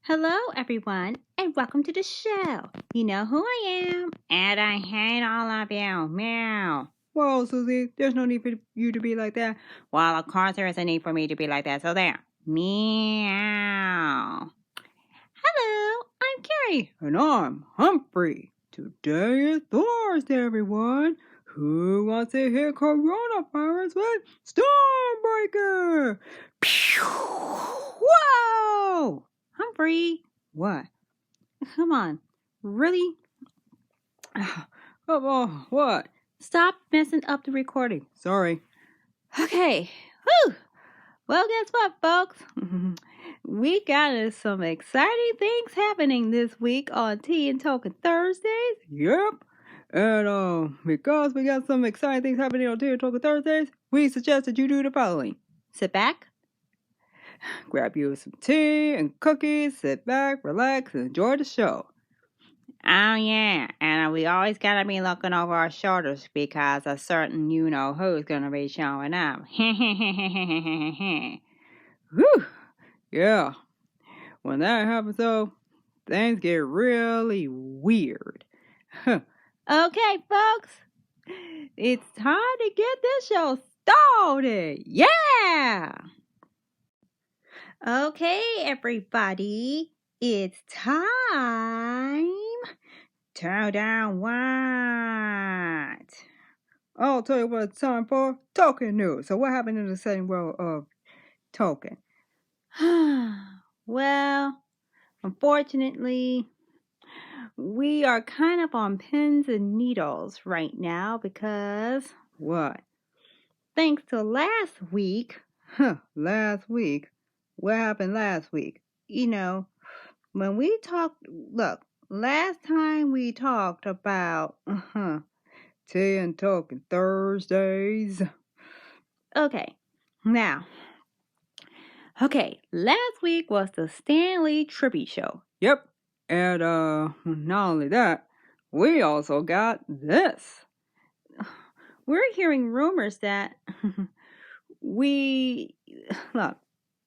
Hello, everyone, and welcome to the show. You know who I am, and I hate all of you. Meow. Whoa, Susie, there's no need for you to be like that. Well, of course there is a need for me to be like that, so there. Meow. Hello, I'm Kerrie. And I'm Humphrey. Today is Thursday, everyone. Who wants to hear coronavirus with Stormbreaker? Pew! Whoa! Humphrey. What? Come on. Really? Come on. What? Stop messing up the recording. Sorry. Okay. Whew. Well, guess what, folks? We got some exciting things happening this week on Tea and Tolkien Thursdays. Yep. And because we got some exciting things happening on Tea and Tolkien Thursdays, we suggest that you do the following. Sit back. Grab you some tea and cookies, sit back, relax, and enjoy the show. Oh, yeah, and we always gotta be looking over our shoulders because a certain you-know-who's gonna be showing up. Whew, yeah. When that happens, though, things get really weird. Okay, folks, it's time to get this show started. Yeah! Okay, everybody, it's time. Turn down what? I'll tell you what it's time for. Tolkien news. So what happened in the setting world of Tolkien? Well, unfortunately, we are kind of on pins and needles right now because what? Thanks to last week. Last week? What happened last week? You know, when we talked, look, last time we talked about, Tea and Tolkien Thursdays. Okay, now, last week was the Stan Lee tribute show. Yep, and not only that, we also got this. We're hearing rumors that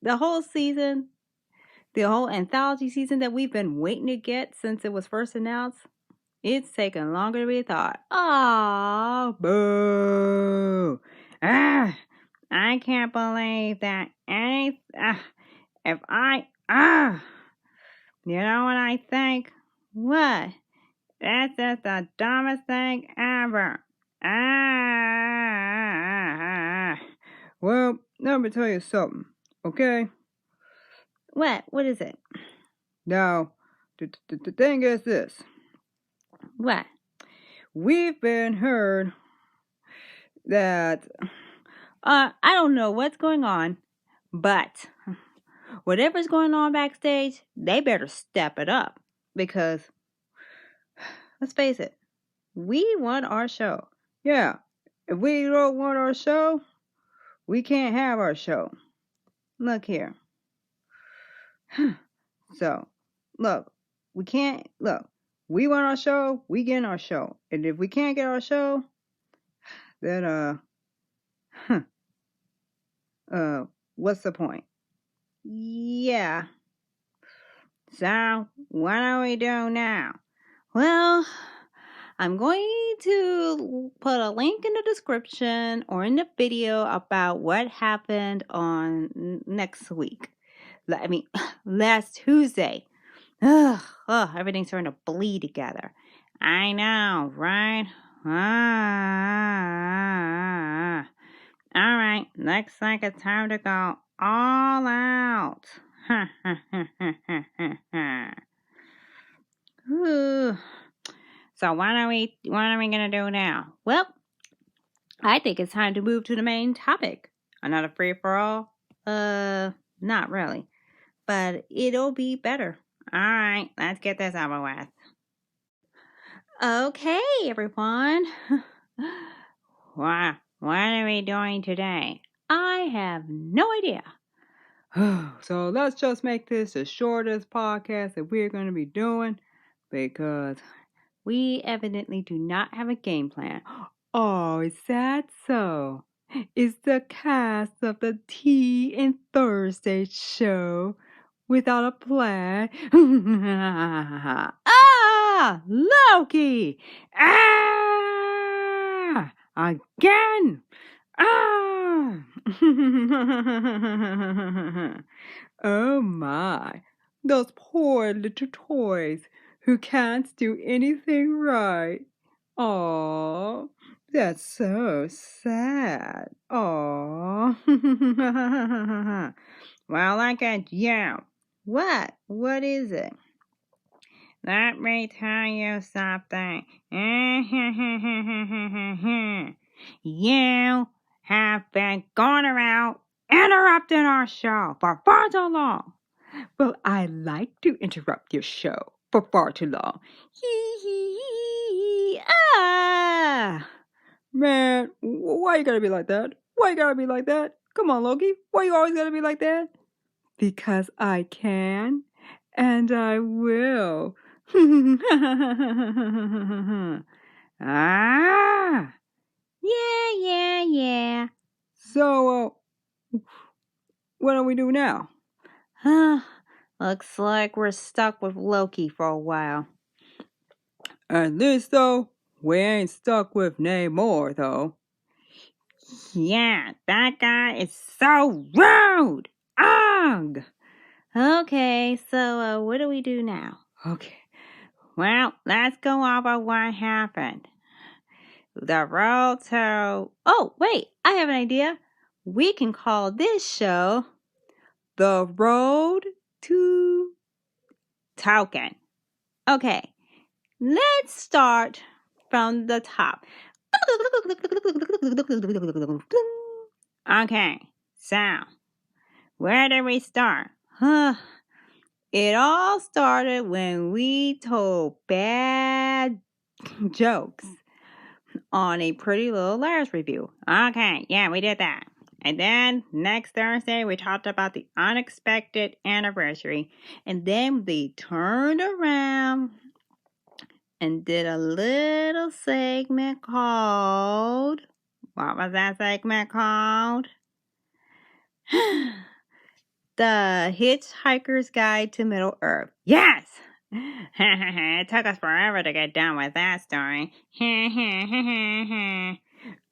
the whole season, the whole anthology season that we've been waiting to get since it was first announced, it's taken longer than we thought. Aww, boo. I can't believe that you know what I think? What? That's just the dumbest thing ever. Well, let me tell you something, okay? What? What is it? Now, the thing is this. What? We've been heard that, I don't know what's going on, but whatever's going on backstage, they better step it up because, let's face it, we want our show. Yeah, if we don't want our show, we can't have our show. Look here. So, look, we want our show, we get our show. And if we can't get our show, then, what's the point? Yeah. So, what do we do now? Well, I'm going to put a link in the description or in the video about what happened on next week. Last Tuesday. Everything's starting to bleed together. I know, right? All right, looks like it's time to go all out. So what are we gonna do now? Well, I think it's time to move to the main topic. Another free for all? Not really, but it'll be better. All right, let's get this over with. Okay, everyone. What are we doing today? I have no idea. So let's just make this the shortest podcast that we're going to be doing because we evidently do not have a game plan. Oh, is that so? is the cast of the Tea and Thursdays show without a plan. Ah! Loki! Ah! Again! Ah! Oh my, those poor little toys who can't do anything right. Aw, that's so sad. Aw. Well, I got you. What? What is it? Let me tell you something. You have been going around interrupting our show for far too long. Well, I like to interrupt your show for far too long. Hee hee hee. Ah! Man, why you gotta be like that? Why you gotta be like that? Come on, Loki. Why you always gotta be like that? Because I can, and I will. Ah! Yeah. So, what do we do now? Looks like we're stuck with Loki for a while. At least, though, we ain't stuck with Namor, though. Yeah, that guy is so rude! Ugh! Okay, so what do we do now? Okay. Well, let's go over what happened. The road to... Oh, wait, I have an idea. We can call this show The Road to Tolkien. Okay, let's start from the top. Okay, so where did we start? It all started when we told bad jokes on a Pretty Little Liars review. Okay, yeah, we did that. And then next Thursday, we talked about the unexpected anniversary. And then we turned around and did a little segment called... What was that segment called? The Hitchhiker's Guide to Middle Earth. Yes! It took us forever to get done with that story.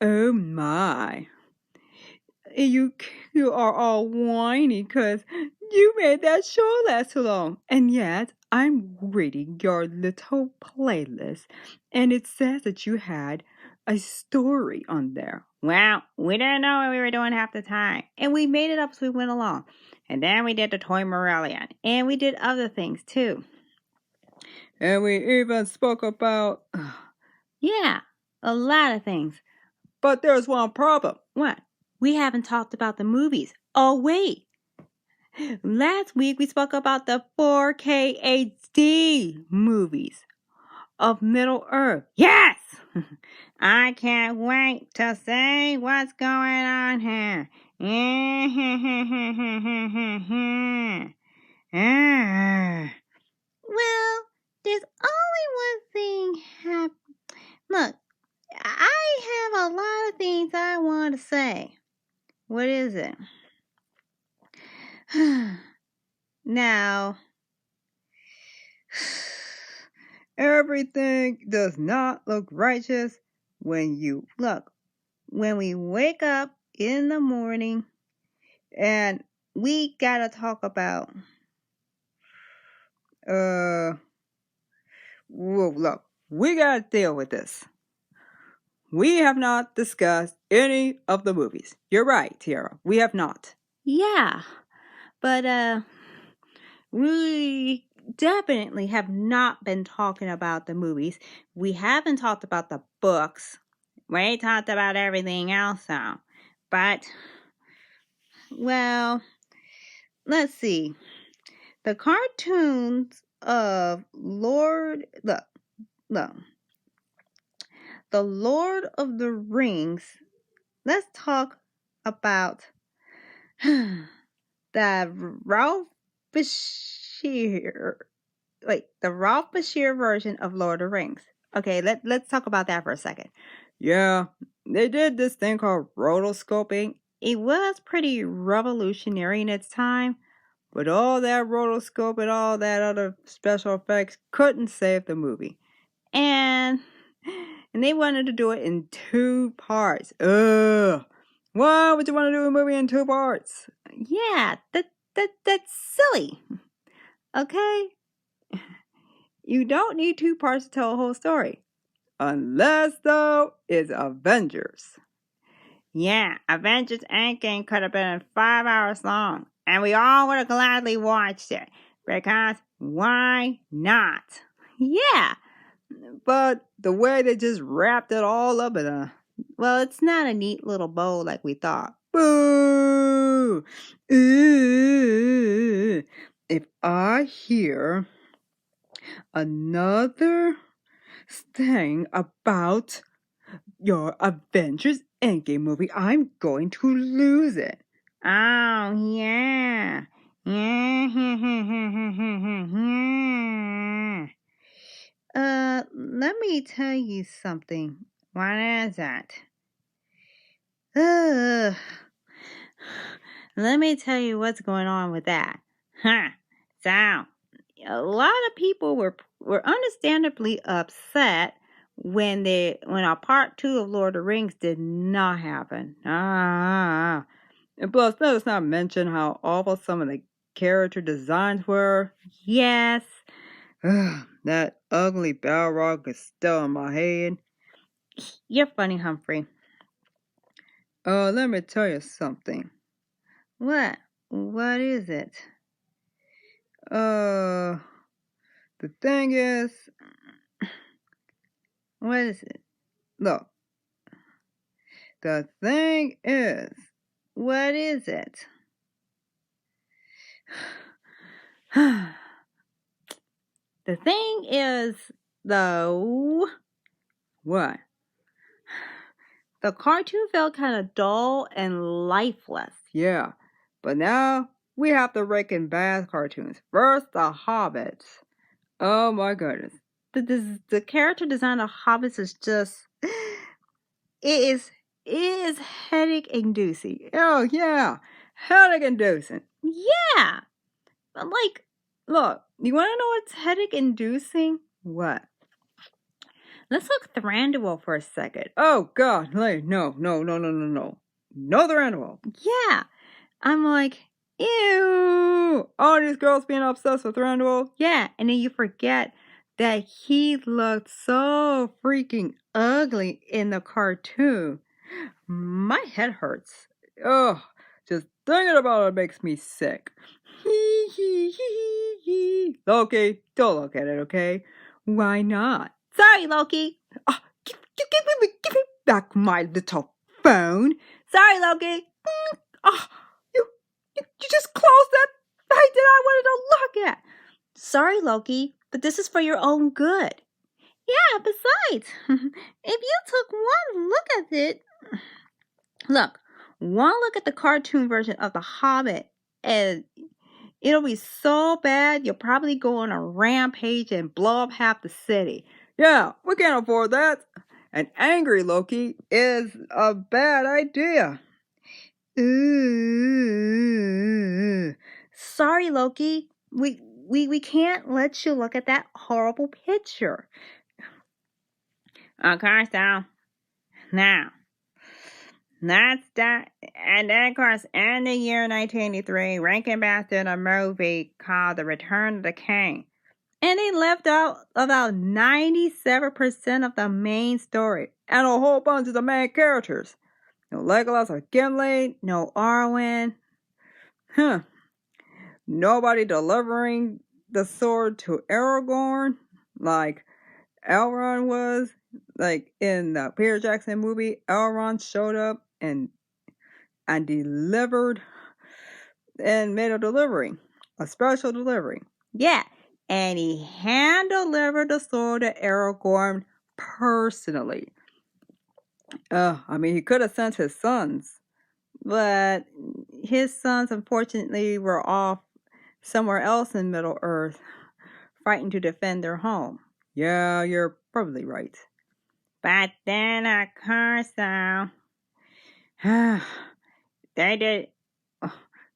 Oh my. You are all whiny because you made that show last too long. And yet, I'm reading your little playlist, and it says that you had a story on there. Well, we didn't know what we were doing half the time, and we made it up as we went along. And then we did the Toy Morellian, and we did other things too. And we even spoke about... Yeah, a lot of things. But there's one problem. What? We haven't talked about the movies. Oh, wait. Last week we spoke about the 4K HD movies of Middle Earth. Yes! I can't wait to see what's going on here. Well, there's only one thing happening. Look, I have a lot of things I want to say. What is it? Now, everything does not look righteous when we wake up in the morning and we gotta talk about, well, look, we gotta deal with this. We have not discussed any of the movies. You're right, Tierra. We have not. Yeah, but, we definitely have not been talking about the movies. We haven't talked about the books. We talked about everything else, though. But, well, let's see. The cartoons of the Lord of the Rings. Let's talk about the Ralph Bashir version of Lord of the Rings. Okay, let's talk about that for a second. Yeah, they did this thing called rotoscoping. It was pretty revolutionary in its time, but all that rotoscope and all that other special effects couldn't save the movie. And they wanted to do it in 2 parts. Ugh. Why would you want to do a movie in 2 parts? Yeah, that's silly. Okay? You don't need 2 parts to tell a whole story. Unless, though, it's Avengers. Yeah, Avengers Endgame could have been 5 hours long, and we all would have gladly watched it, because why not? Yeah, but the way they just wrapped it all up in well, it's not a neat little bow like we thought. Boo! Ooh. If I hear another thing about your Avengers Endgame movie, I'm going to lose it. Oh, yeah. Let me tell you something. What is that? Let me tell you what's going on with that. So, a lot of people were understandably upset when our part 2 of Lord of the Rings did not happen. And plus, let us not mention how awful some of the character designs were. Yes. That ugly Balrog is still in my head. You're funny, Humphrey. Let me tell you something. What? What is it? The thing is... What is it? Look. The thing is... What is it? The thing is, though... What? The cartoon felt kind of dull and lifeless. Yeah, but now we have the Rick and Bass cartoons. First, the Hobbits. Oh my goodness. The character design of Hobbits is just... It is headache-inducing. Oh, yeah. Headache-inducing. Yeah. But like, look, you want to know what's headache-inducing? What? Let's look at Thranduil for a second. Oh, God. No. No, Thranduil. Yeah. I'm like, ew. All these girls being obsessed with Thranduil. Yeah. And then you forget that he looked so freaking ugly in the cartoon. My head hurts. Oh, just thinking about it makes me sick. Loki, don't look at it, okay? Why not? Sorry, Loki. Give me back my little phone. Sorry, Loki. You just closed that thing that I wanted to look at. Sorry, Loki, but this is for your own good. Yeah, besides, if you took one look at it... Look, one look at the cartoon version of The Hobbit, and it'll be so bad you'll probably go on a rampage and blow up half the city. Yeah, we can't afford that. An angry Loki is a bad idea. Sorry, Loki. We can't let you look at that horrible picture. Okay, so now that's that. And then, of course, in the year 1983, Rankin Bass did a movie called The Return of the King. And they left out about 97% of the main story and a whole bunch of the main characters. No Legolas or Gimli, no Arwen. Nobody delivering the sword to Aragorn like Elrond was. Like in the Peter Jackson movie, Elrond showed up and delivered and made a delivery, a special delivery. Yeah, and he hand-delivered the sword to Aragorn personally. I mean, he could have sent his sons, but his sons, unfortunately, were off somewhere else in Middle-earth, fighting to defend their home. Yeah, you're probably right. But then, of course, though, they did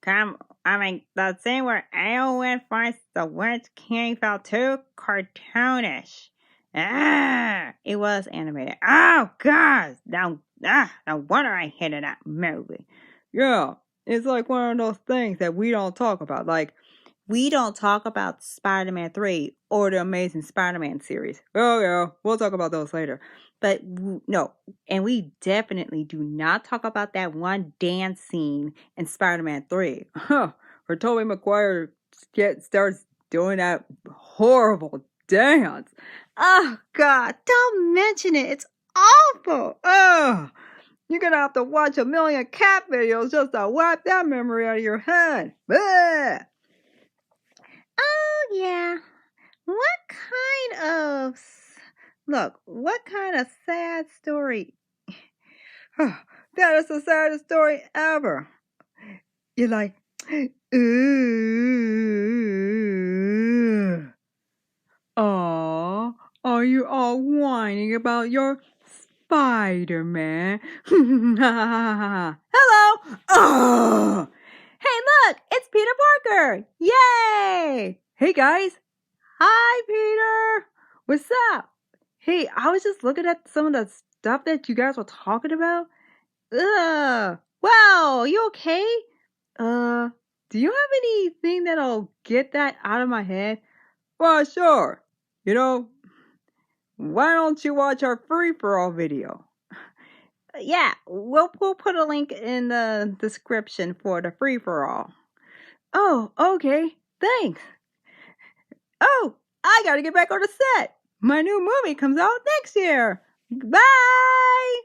come. I mean, the scene where Eowyn fights the Witch King felt too cartoonish. It was animated. Oh, God! No wonder I hated that movie. Yeah, it's like one of those things that we don't talk about. Like, we don't talk about Spider-Man 3 or the Amazing Spider-Man series. Oh, yeah, we'll talk about those later. But no, and we definitely do not talk about that one dance scene in Spider-Man 3. Where Tobey Maguire starts doing that horrible dance. Oh, God, don't mention it. It's awful. Ugh. You're going to have to watch a million cat videos just to wipe that memory out of your head. Bleh. Oh, yeah. What kind of sad story? That is the saddest story ever. You're like, ooh. Aw, are you all whining about your Spider-Man? Hello! Oh! Hey, look! It's Peter Parker! Yay! Hey, guys! Hi, Peter! What's up? Hey, I was just looking at some of the stuff that you guys were talking about. Ugh! Wow, you okay? Do you have anything that'll get that out of my head? Well, sure. You know, why don't you watch our free-for-all video? Yeah, we'll put a link in the description for the free-for-all. Oh, okay. Thanks. Oh, I gotta get back on the set. My new movie comes out next year. Bye!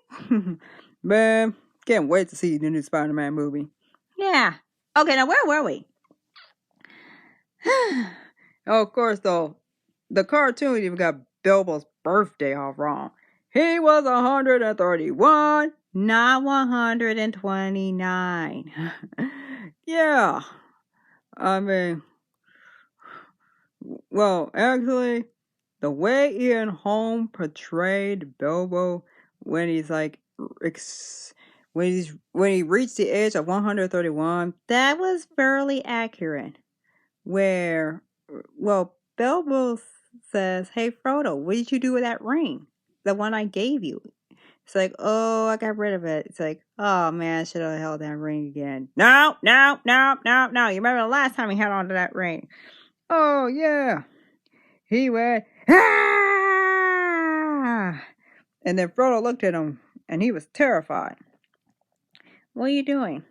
Man, can't wait to see the new Spider-Man movie. Yeah. Okay, now where were we? Oh, of course, though, the cartoon even got Bilbo's birthday all wrong. He was 131, not 129. Yeah, I mean, well, actually, the way Ian Holm portrayed Bilbo when he's like, when he reached the age of 131, that was fairly accurate. Where, well, Bilbo says, "Hey Frodo, what did you do with that ring? The one I gave you." It's like, "Oh, I got rid of it." It's like, "Oh man, I should have held that ring again." No. You remember the last time he held on to that ring? Oh yeah. He went, "Ah!" And then Frodo looked at him and he was terrified. What are you doing?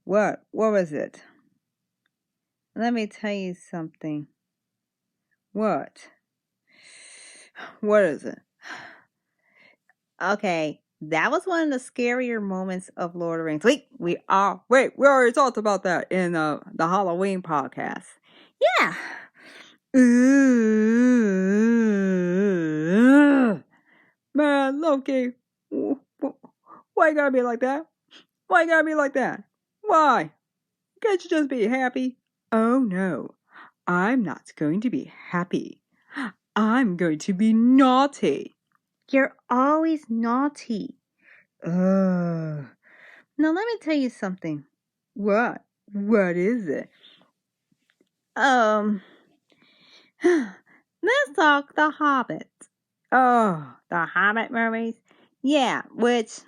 What was it? Let me tell you something. What? What is it? Okay, that was one of the scarier moments of Lord of the Rings. We already talked about that in the Halloween podcast. Yeah. Man, Loki, why you gotta be like that? Why you gotta be like that? Why? Can't you just be happy? Oh no, I'm not going to be happy. I'm going to be naughty. You're always naughty. Now let me tell you something. What? What is it? Let's talk The Hobbit. Oh, the Hobbit movies? Yeah, which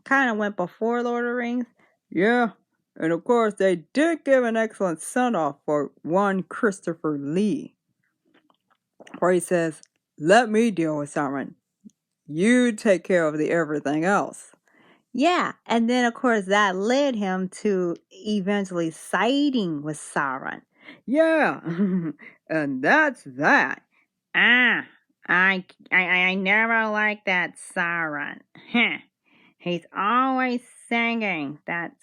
kind of went before Lord of the Rings. Yeah, and of course they did give an excellent send-off for one Christopher Lee. Where he says, "Let me deal with Sauron. You take care of the everything else." Yeah, and then of course that led him to eventually siding with Sauron. Yeah, and that's that. I never liked that Sauron. He's always singing that.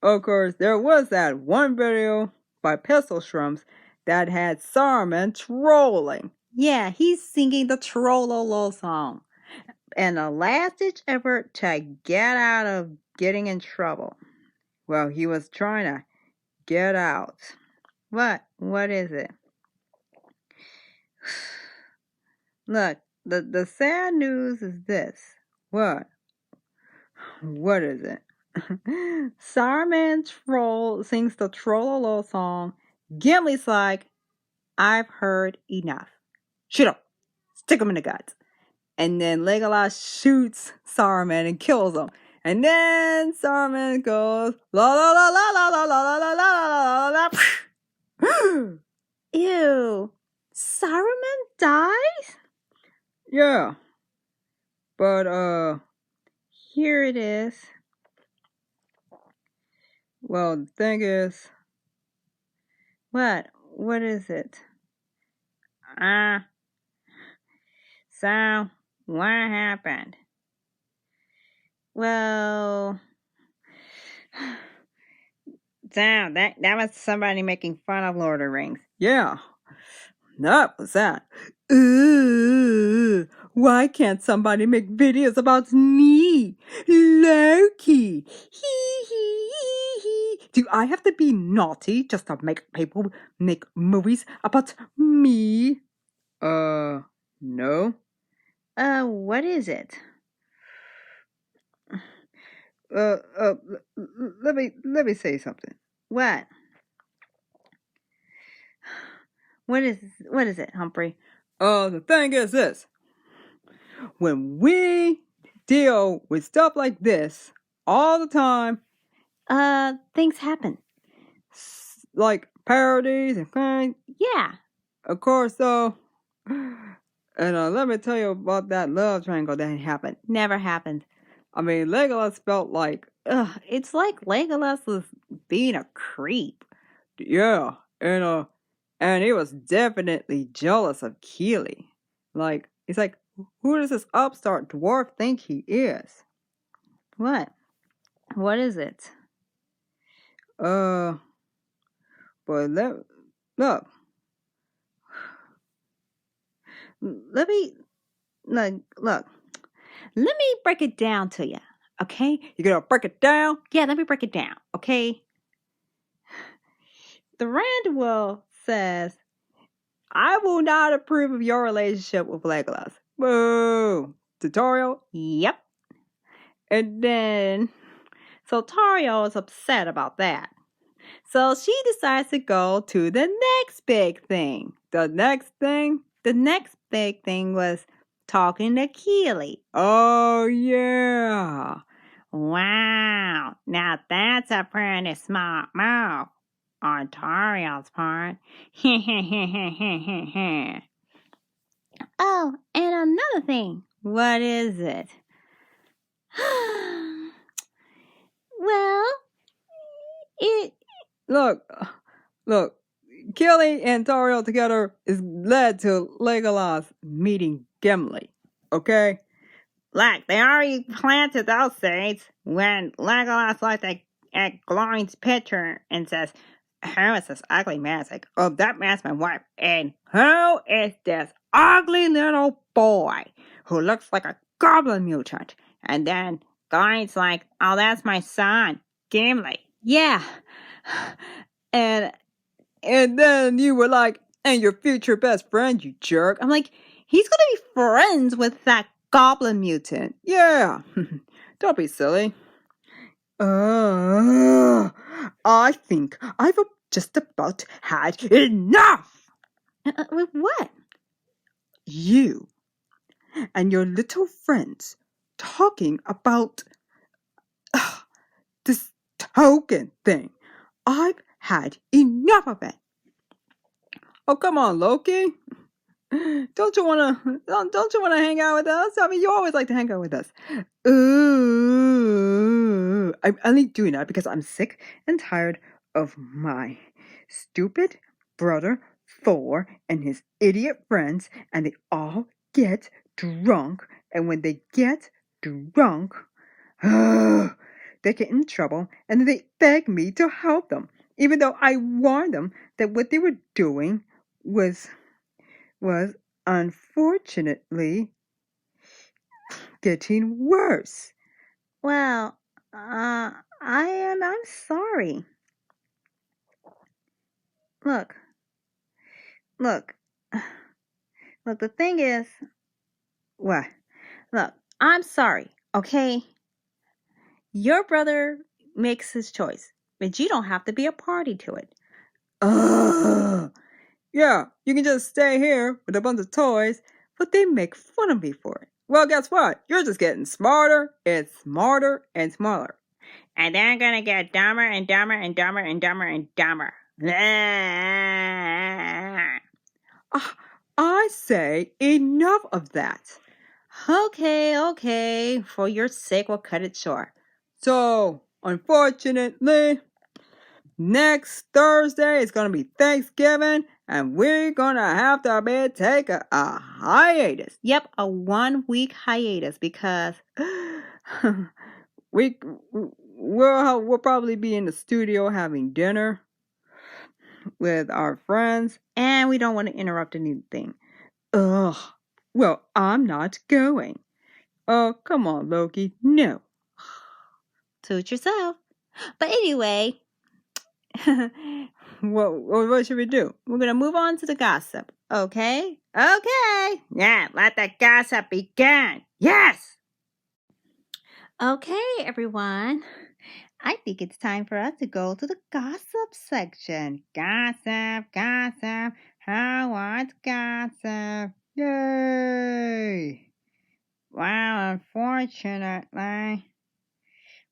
Of course, there was that one video by Pistol Shrums that had Saruman trolling. Yeah, he's singing the Trollolo song. And a last-ditch effort to get out of getting in trouble. Well, he was trying to get out. What? What is it? Look, the sad news is this. What? What is it? Saruman Troll sings the Trollolo song. Gimli's like, I've heard enough. Shoot him. Stick him in the guts. And then Legolas shoots Saruman and kills him. And then Saruman goes, la la la la la la la la la la la la. Ew. Saruman dies? Yeah. But, here it is. Well, the thing is... What? What is it? So, what happened? Well... So, that was somebody making fun of Lord of the Rings. Yeah. That was that. Ooh, why can't somebody make videos about me? Loki. Hee hee hee hee. Do I have to be naughty just to make people make movies about me? No. What is it? Let me say something. What? What is it, Humphrey? The thing is this. When we deal with stuff like this all the time, things happen. Like parodies and things. Yeah. Of course, though. And let me tell you about that love triangle that happened. Never happened. I mean, Legolas felt like, it's like Legolas was being a creep. Yeah, and he was definitely jealous of Keely. Like, he's like, who does this upstart dwarf think he is? What? What is it? But look. Let me break it down to you, okay? You gonna break it down? Yeah, let me break it down, okay? The Randuil says, I will not approve of your relationship with Legolas. Boo! Tutorial? Yep. And then, so Tario is upset about that. So she decides to go to the next big thing. The next big thing was talking to Keely. Oh, yeah. Wow. Now that's a pretty smart move on Tario's part. Oh, and another thing. What is it? Well, Look, Keely and Tario together is led to Legolas meeting Gimli, okay? Like, they already planted those seeds when Legolas looked at Glowing's picture and says, who is this ugly man? It's like, oh, that man's my wife. And who is this ugly little boy who looks like a goblin mutant? And then Glowing's like, oh, that's my son, Gimli. Yeah. And then you were like, and your future best friend, you jerk. I'm like, he's gonna be friends with that goblin mutant. Yeah. Don't be silly. I think I've just about had enough. With what? You and your little friends talking about this token thing. I've had enough of it. Oh, come on, Loki. Don't you wanna hang out with us? I mean, you always like to hang out with us. Ooh, I'm only doing that because I'm sick and tired of my stupid brother Thor and his idiot friends, and they all get drunk, and when they get drunk, they get in trouble, and then they beg me to help them, even though I warned them that what they were doing was unfortunately getting worse. Well, I'm sorry. Look. Look, the thing is, what? Look, I'm sorry, okay? Your brother makes his choice, but you don't have to be a party to it. Ugh. Yeah, you can just stay here with a bunch of toys, but they make fun of me for it. Well, guess what? You're just getting smarter and smarter and smaller. And they're gonna get dumber and dumber and dumber and dumber and dumber. I say enough of that. Okay. For your sake, we'll cut it short. So, unfortunately, next Thursday is going to be Thanksgiving, and we're going to have to take a hiatus. Yep, a 1-week hiatus because we'll probably be in the studio having dinner with our friends, and we don't want to interrupt anything. Ugh. Well, I'm not going. Oh, come on, Loki. No. Suit yourself. But anyway, what should we do? We're going to move on to the gossip. Okay? Okay. Yeah, let the gossip begin. Yes. Okay, everyone. I think it's time for us to go to the gossip section. Gossip. Who wants gossip? Yay! Wow, unfortunately.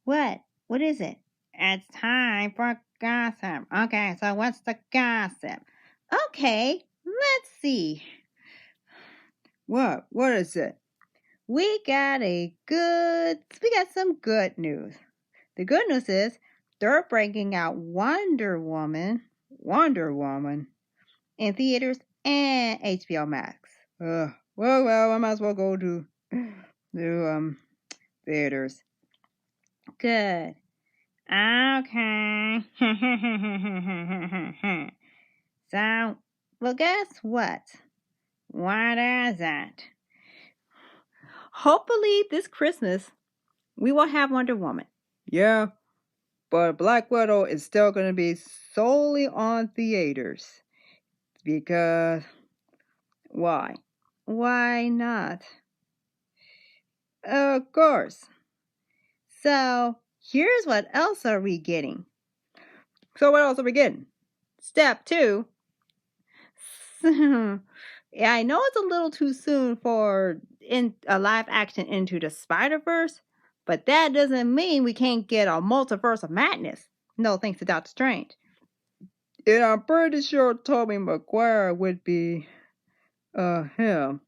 What? What is it? It's time for gossip. Okay, so what's the gossip? Okay, let's see. What? What is it? We got some good news. The good news is they're breaking out Wonder Woman in theaters and HBO Max. Well, I might as well go to theaters. Good. Okay. So, well, guess what? What is it? Hopefully this Christmas we will have Wonder Woman. Yeah, but Black Widow is still going to be solely on theaters. Because, why? Why not? Of course. So, here's what else are we getting. So what else are we getting? Step 2. Yeah, I know it's a little too soon for a live action Into the Spider-Verse, but that doesn't mean we can't get a multiverse of madness. No thanks to Doctor Strange. And I'm pretty sure Tobey Maguire would be him.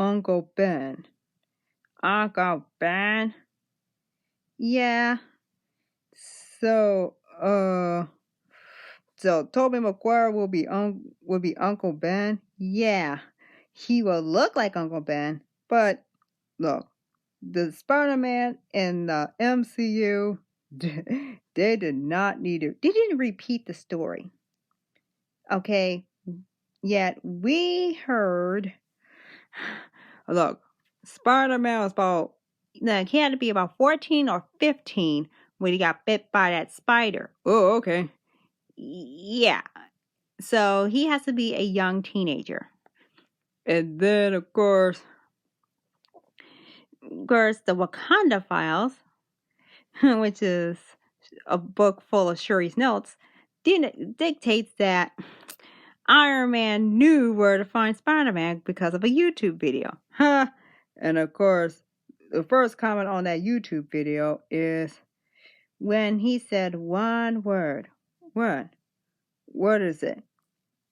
Uncle Ben. Uncle Ben? Yeah. So Tobey Maguire will be Uncle Ben? Yeah. He will look like Uncle Ben, but look, the Spider-Man in the MCU, they did not need it. They didn't repeat the story. Okay, yet we heard, look, Spider-Man was he had to be about 14 or 15 when he got bit by that spider. Oh, okay. Yeah. So he has to be a young teenager. And then, of course, the Wakanda Files, which is a book full of Shuri's notes, dictates that Iron Man knew where to find Spider-Man because of a YouTube video. Huh. And of course, the first comment on that YouTube video is when he said one word. What? What is it?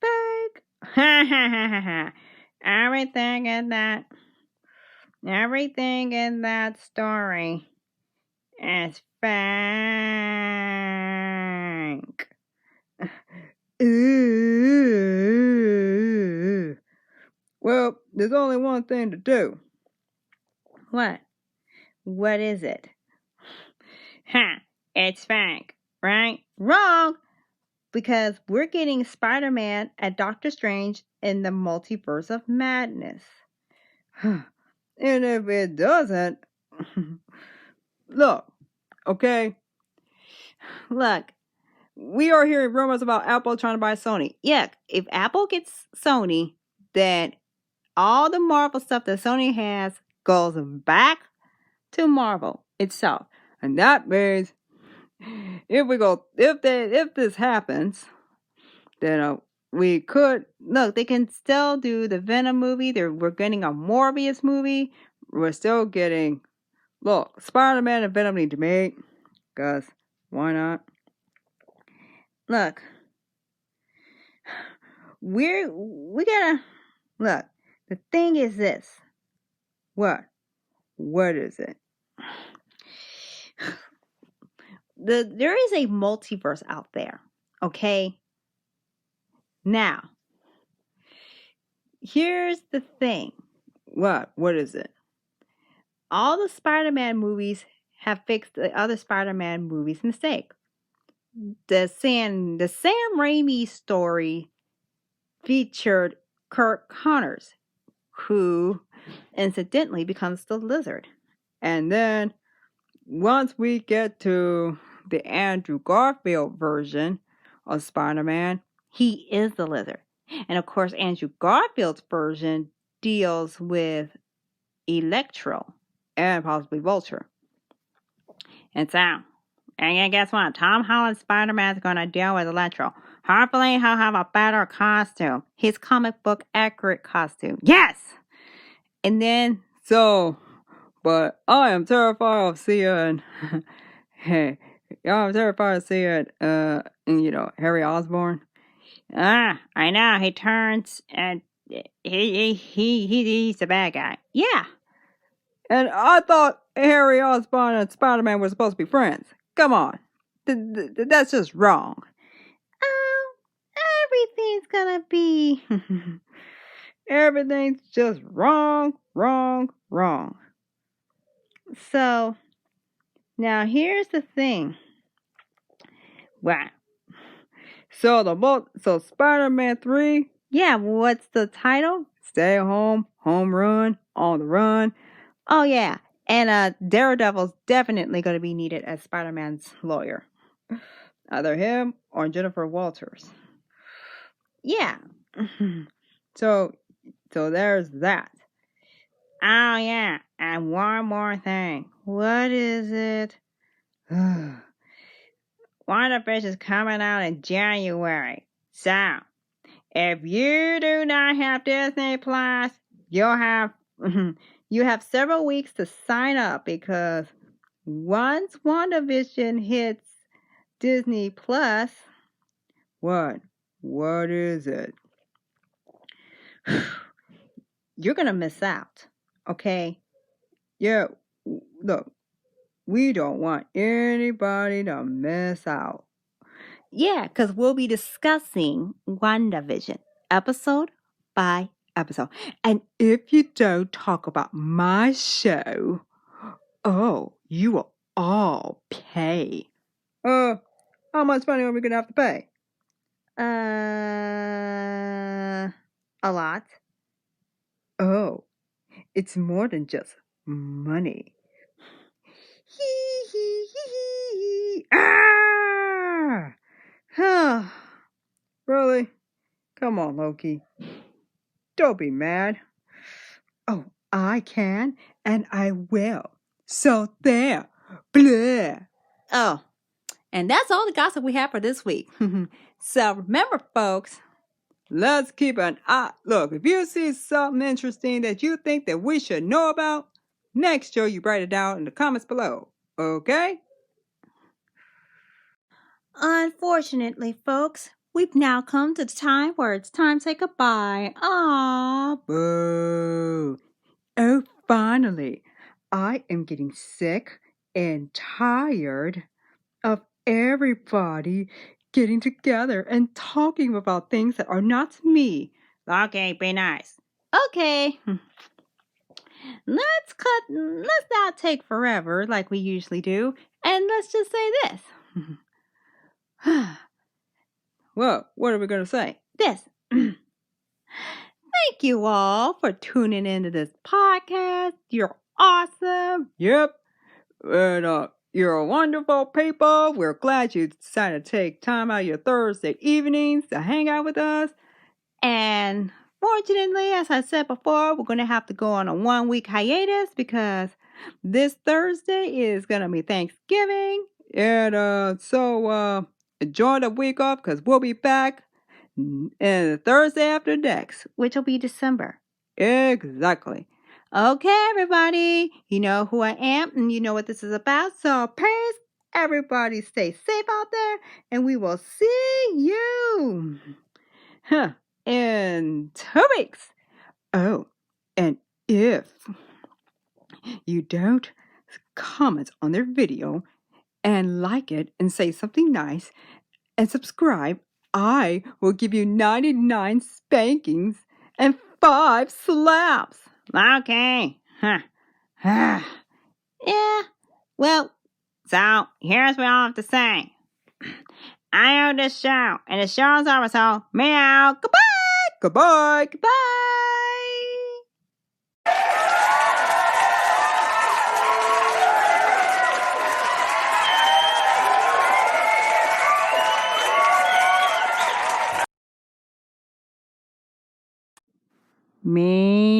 Fake. Ha ha ha ha ha. Everything in that story is fake. Ooh. Well, there's only one thing to do. What? What is it? Ha! It's fake, right? Wrong! Because we're getting Spider-Man and Doctor Strange in the Multiverse of Madness. And if it doesn't, look, okay? Look, we are hearing rumors about Apple trying to buy Sony. Yeah, if Apple gets Sony, then all the Marvel stuff that Sony has goes back to Marvel itself. And that means if this happens, then we could look. They can still do the Venom movie. We're getting a Morbius movie. We're still getting Spider-Man and Venom need to meet, cause why not? Look, we gotta look. The thing is this. What is it? There is a multiverse out there. Okay. Now, here's the thing. What is it? All the Spider-Man movies have fixed the other Spider-Man movies' mistake. The Sam Raimi story featured Kirk Connors, who incidentally becomes the Lizard. And then once we get to the Andrew Garfield version of Spider-Man, he is the Lizard. And of course, Andrew Garfield's version deals with Electro and possibly Vulture. And so, and guess what? Tom Holland's Spider-Man is going to deal with Electro. Hopefully, he'll have a better costume. His comic book accurate costume. Yes! And then, but I am terrified of seeing, Harry Osborn. I know, he turns, and he's the bad guy. Yeah. And I thought Harry Osborn and Spider-Man were supposed to be friends. Come on. That's just wrong. Oh, everything's gonna be... Everything's just wrong. So, now here's the thing. Wow. So Spider-Man 3? Yeah, what's the title? Stay home, home run, on the run. Oh, yeah. And Daredevil's definitely going to be needed as Spider-Man's lawyer. Either him or Jennifer Walters. Yeah. So there's that. Oh, yeah. And one more thing. What is it? WandaVision is coming out in January. So, if you do not have Disney Plus, you have several weeks to sign up, because once WandaVision hits Disney Plus, what is it? You're gonna miss out. Okay? Yeah, look, we don't want anybody to miss out. Yeah, because we'll be discussing WandaVision episode by episode. And if you don't talk about my show, you will all pay. How much money are we going to have to pay? A lot. Oh, it's more than just money. Really? Come on, Loki. Don't be mad. Oh, I can, and I will. So there. Blah. Oh, and that's all the gossip we have for this week. So remember, folks, let's keep an eye. Look, if you see something interesting that you think that we should know about, next show you write it down in the comments below. Okay? Unfortunately, folks, we've now come to the time where it's time to say goodbye. Aww, boo. Oh, finally. I am getting sick and tired of everybody getting together and talking about things that are not me. Okay, be nice. Okay. Let's not take forever like we usually do, and let's just say this. Well, what are we going to say? This. Thank you all for tuning into this podcast. You're awesome. Yep. And you're wonderful people. We're glad you decided to take time out of your Thursday evenings to hang out with us. And Unfortunately, as I said before, we're going to have to go on a 1-week hiatus because this Thursday is going to be Thanksgiving. And so enjoy the week off because we'll be back the Thursday after next, which will be December. Exactly. Okay, everybody. You know who I am and you know what this is about. So please, everybody, stay safe out there and we will see you in 2 weeks. Oh, and if you don't comment on their video and like it and say something nice and subscribe, I will give you 99 spankings and 5 slaps. Okay. Yeah. Well, so here's what I have to say. I own this show, and the show's over, so meow. Goodbye. Goodbye. Goodbye. Me.